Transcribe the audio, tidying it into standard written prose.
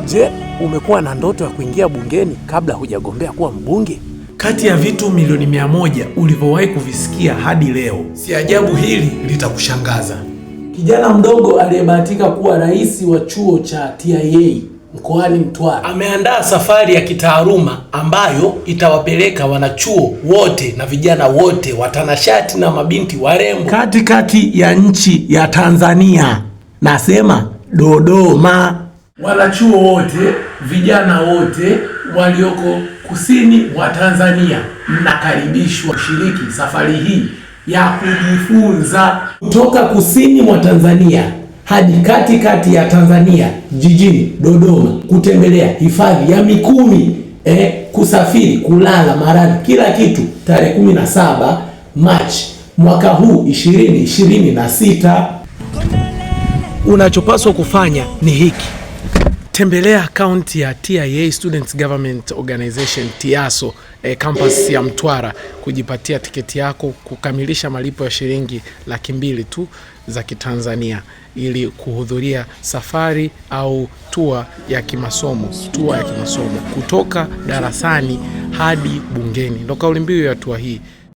Je, umekuwa na ndoto ya kuingia bungeni kabla hujagombea kuwa mbunge? Kati ya vitu milioni 100 ulivyowahi kuvisikia hadi leo, si ajabu hili litakushangaza. Kijana mdogo aliyebahatika kuwa rais wa chuo cha TIA mkoani Mtwara ameandaa safari ya kitaaluma ambayo itawapeleka wanachuo wote na vijana wote, watanashati na mabinti warembo katikati ya nchi ya Tanzania. Nasema Dodoma. Wanachuo wote, vijana wote walioko kusini mwa Tanzania mnakaribishwa kushiriki safari hii ya kujifunza kutoka kusini mwa Tanzania hadi katikati ya Tanzania jijini Dodoma, kutembelea hifadhi ya Mikumi, kusafiri, kulala, maradhi, kila kitu, tarehe 17 Machi mwaka huu 2026. Unachopaswa kufanya ni hiki: tembelea akaunti ya TIA Students Government Organization TIASO campus ya Mtwara kujipatia tiketi yako, kukamilisha malipo ya shilingi 200,000 tu za Kitanzania ili kuhudhuria safari au tour ya kimasomo kutoka darasani hadi bungeni. Ndio kauli mbiu ya tour hii.